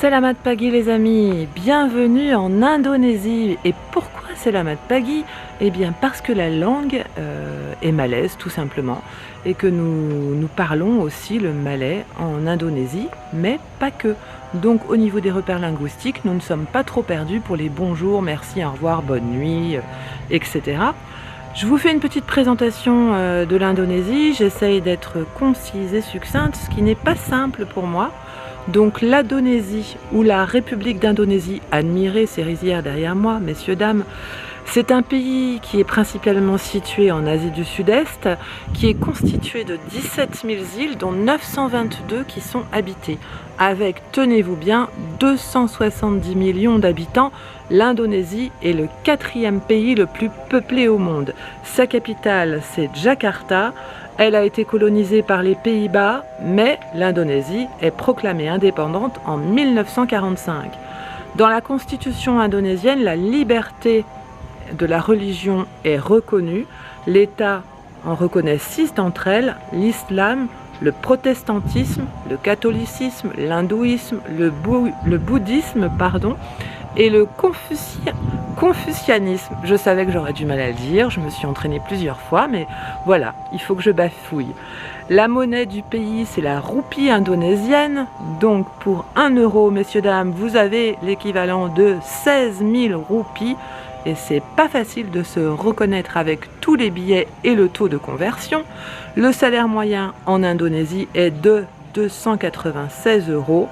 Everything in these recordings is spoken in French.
Selamat pagi les amis, bienvenue en Indonésie. Et pourquoi Selamat pagi? Eh bien parce que la langue est malaise tout simplement et que nous parlons aussi le malais en Indonésie, mais pas que. Donc au niveau des repères linguistiques, nous ne sommes pas trop perdus pour les bonjours, merci, au revoir, bonne nuit, etc. Je vous fais une petite présentation de l'Indonésie, j'essaye d'être concise et succincte, ce qui n'est pas simple pour moi. Donc l'Indonésie, ou la République d'Indonésie, admirez ces rizières derrière moi, messieurs, dames, c'est un pays qui est principalement situé en Asie du Sud-Est, qui est constitué de 17 000 îles, dont 922 qui sont habitées, avec, tenez-vous bien, 270 millions d'habitants. L'Indonésie est le 4e pays le plus peuplé au monde. Sa capitale, c'est Jakarta. Elle a été colonisée par les Pays-Bas, mais l'Indonésie est proclamée indépendante en 1945. Dans la constitution indonésienne, la liberté de la religion est reconnue. L'État en reconnaît 6 d'entre elles: l'islam, le protestantisme, le catholicisme, l'hindouisme, le bouddhisme, et le confucianisme. Je savais que j'aurais du mal à le dire, je me suis entraînée plusieurs fois, mais voilà, il faut que je bafouille. La monnaie du pays, c'est la roupie indonésienne. Donc pour 1 euro, messieurs, dames, vous avez l'équivalent de 16 000 roupies. Et c'est pas facile de se reconnaître avec tous les billets et le taux de conversion. Le salaire moyen en Indonésie est de 296 euros.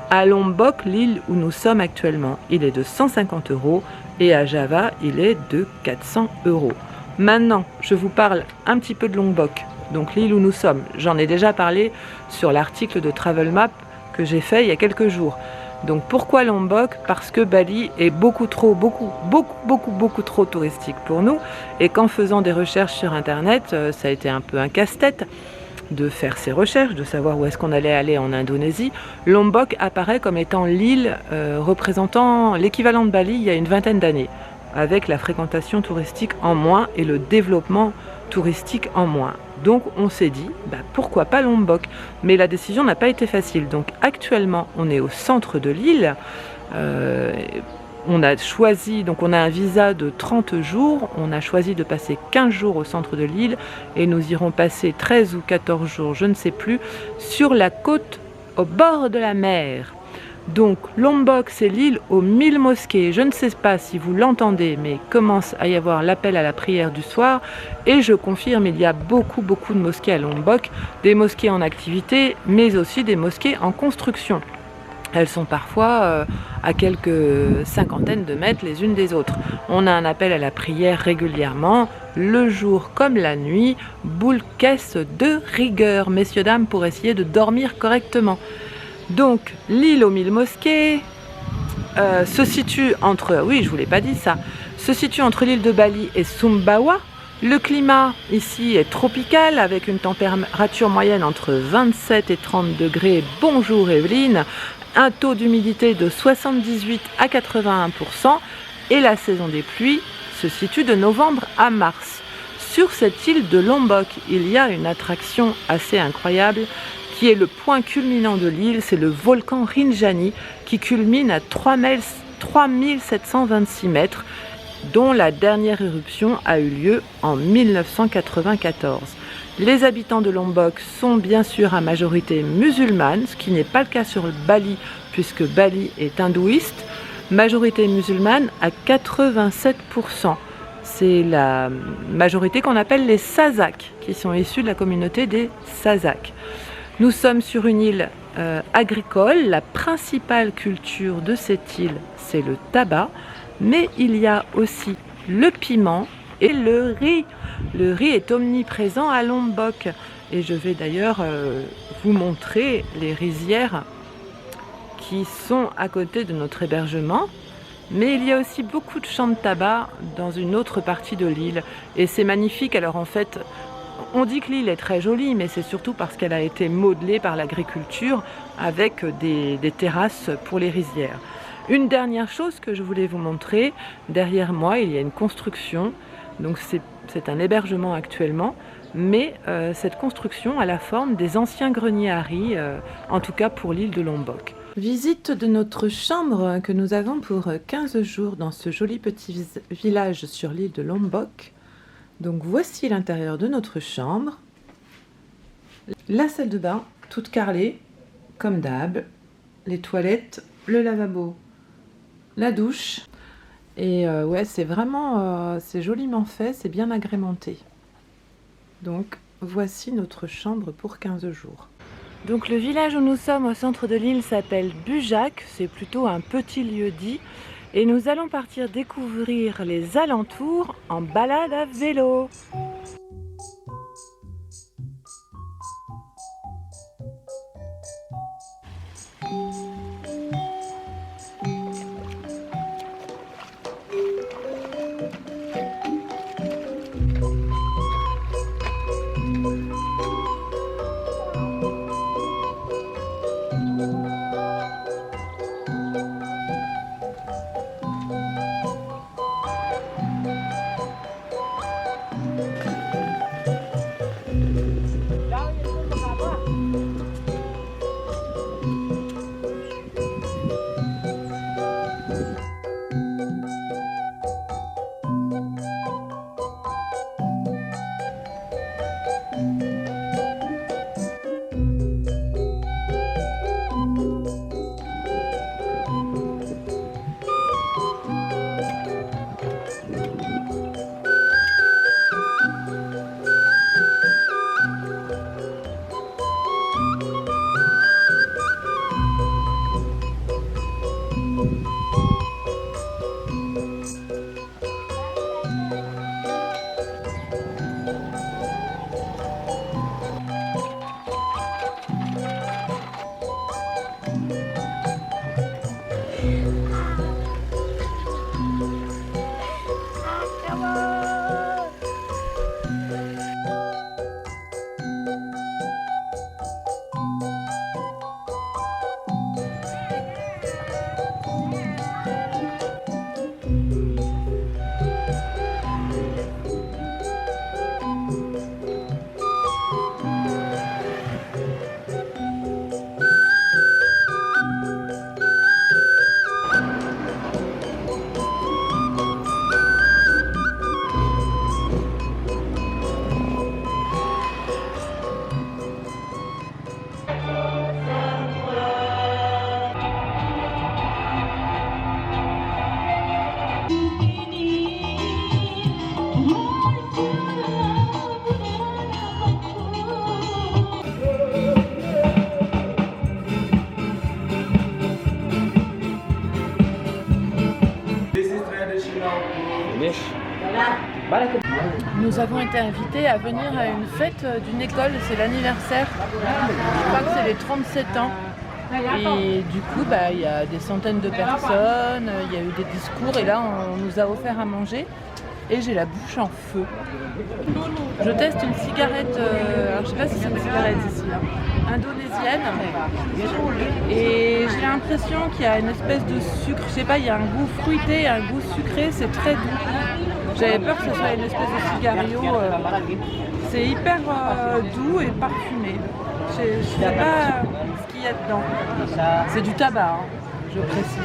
À Lombok, l'île où nous sommes actuellement, il est de 150 euros et à Java, il est de 400 euros. Maintenant, je vous parle un petit peu de Lombok, donc l'île où nous sommes. J'en ai déjà parlé sur l'article de Travel Map que j'ai fait il y a quelques jours. Donc pourquoi Lombok? Parce que Bali est beaucoup trop touristique pour nous, et qu'en faisant des recherches sur internet, ça a été un peu un casse-tête de faire ces recherches, de savoir où est-ce qu'on allait aller en Indonésie. Lombok apparaît comme étant l'île représentant l'équivalent de Bali il y a une vingtaine d'années, avec la fréquentation touristique en moins et le développement touristique en moins. Donc on s'est dit, pourquoi pas Lombok? Mais la décision n'a pas été facile. Donc actuellement, on est au centre de l'île. On a choisi, donc on a un visa de 30 jours, on a choisi de passer 15 jours au centre de l'île et nous irons passer 13 ou 14 jours, je ne sais plus, sur la côte au bord de la mer. Donc Lombok, c'est l'île aux 1000 mosquées. Je ne sais pas si vous l'entendez, mais commence à y avoir l'appel à la prière du soir. Et je confirme, il y a beaucoup de mosquées à Lombok, des mosquées en activité, mais aussi des mosquées en construction. Elles sont parfois à quelques cinquantaines de mètres les unes des autres. On a un appel à la prière régulièrement, le jour comme la nuit, boule caisse de rigueur, messieurs, dames, pour essayer de dormir correctement. Donc, l'île aux 1000 mosquées se situe entre, oui, je vous l'ai pas dit ça, se situe entre l'île de Bali et Sumbawa. Le climat ici est tropical avec une température moyenne entre 27 et 30 degrés. Bonjour Evelyne. Un taux d'humidité de 78 à 81% et la saison des pluies se situe de novembre à mars. Sur cette île de Lombok, il y a une attraction assez incroyable qui est le point culminant de l'île, c'est le volcan Rinjani qui culmine à 3726 mètres, dont la dernière éruption a eu lieu en 1994. Les habitants de Lombok sont bien sûr à majorité musulmane, ce qui n'est pas le cas sur Bali, puisque Bali est hindouiste. Majorité musulmane à 87%. C'est la majorité qu'on appelle les Sasak, qui sont issus de la communauté des Sasak. Nous sommes sur une île agricole. La principale culture de cette île, c'est le tabac, mais il y a aussi le piment et le riz. Le riz est omniprésent à Lombok et je vais d'ailleurs vous montrer les rizières qui sont à côté de notre hébergement. Mais il y a aussi beaucoup de champs de tabac dans une autre partie de l'île et c'est magnifique. Alors en fait, on dit que l'île est très jolie, mais c'est surtout parce qu'elle a été modelée par l'agriculture avec des terrasses pour les rizières. Une dernière chose que je voulais vous montrer, derrière moi il y a une construction, donc c'est un hébergement actuellement, mais cette construction a la forme des anciens greniers à riz, en tout cas pour l'île de Lombok. Visite de notre chambre que nous avons pour 15 jours dans ce joli petit village sur l'île de Lombok. Donc voici l'intérieur de notre chambre. La salle de bain, toute carrelée, comme d'hab. Les toilettes, le lavabo, la douche. Et ouais, c'est vraiment, c'est joliment fait, c'est bien agrémenté. Donc voici notre chambre pour 15 jours. Donc le village où nous sommes au centre de l'île s'appelle Bujac, c'est plutôt un petit lieu-dit. Et nous allons partir découvrir les alentours en balade à vélo. Nous avons été invités à venir à une fête d'une école, c'est l'anniversaire, je crois que c'est les 37 ans. Et du coup, il y a des centaines de personnes, il y a eu des discours et là on nous a offert à manger et j'ai la bouche en feu. Je teste une cigarette, alors je sais pas si c'est une cigarette ici, là, indonésienne, et j'ai l'impression qu'il y a une espèce de sucre, je sais pas, il y a un goût fruité, un goût sucré, c'est très doux. J'avais peur que ce soit une espèce de cigario, c'est hyper doux et parfumé. Je sais pas ce qu'il y a dedans. C'est du tabac, hein, je précise.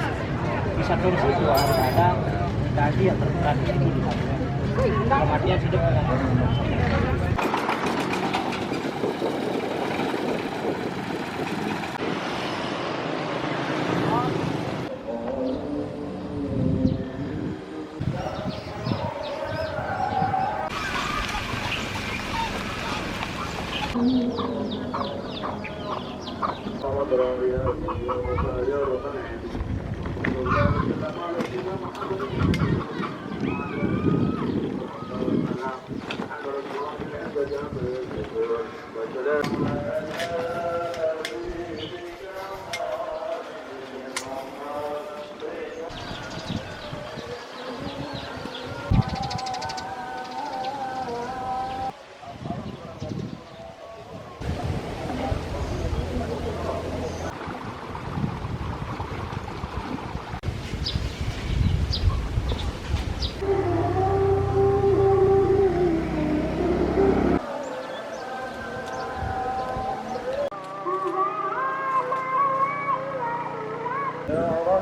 Oh,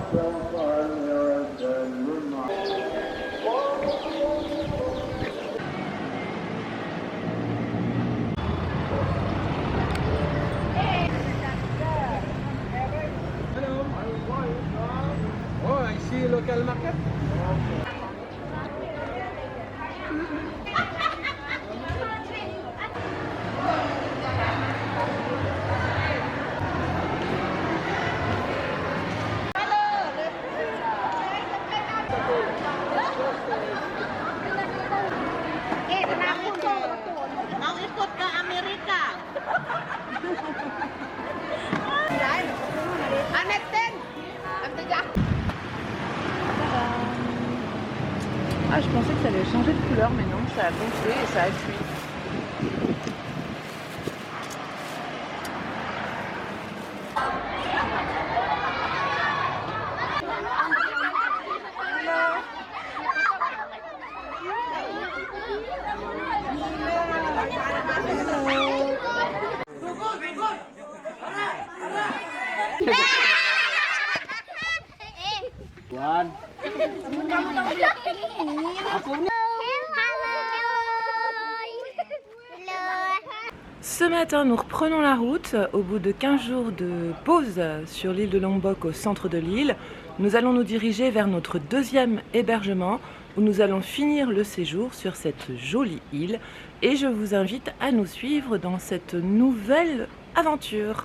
ici, local market. Mau ikut ke Amerika. Anetten. Ah, je pensais que ça allait changer de couleur, mais non, ça a gonflé et ça a fui. Yan. Ce matin, nous reprenons la route. Au bout de 15 jours de pause sur l'île de Lombok au centre de l'île, nous allons nous diriger vers notre deuxième hébergement où nous allons finir le séjour sur cette jolie île et je vous invite à nous suivre dans cette nouvelle aventure.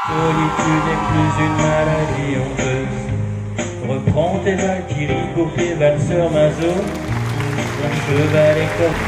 Solitude n'est plus une maladie honteuse. Reprends tes valkyries pour tes valseurs maso. Ton cheval est comme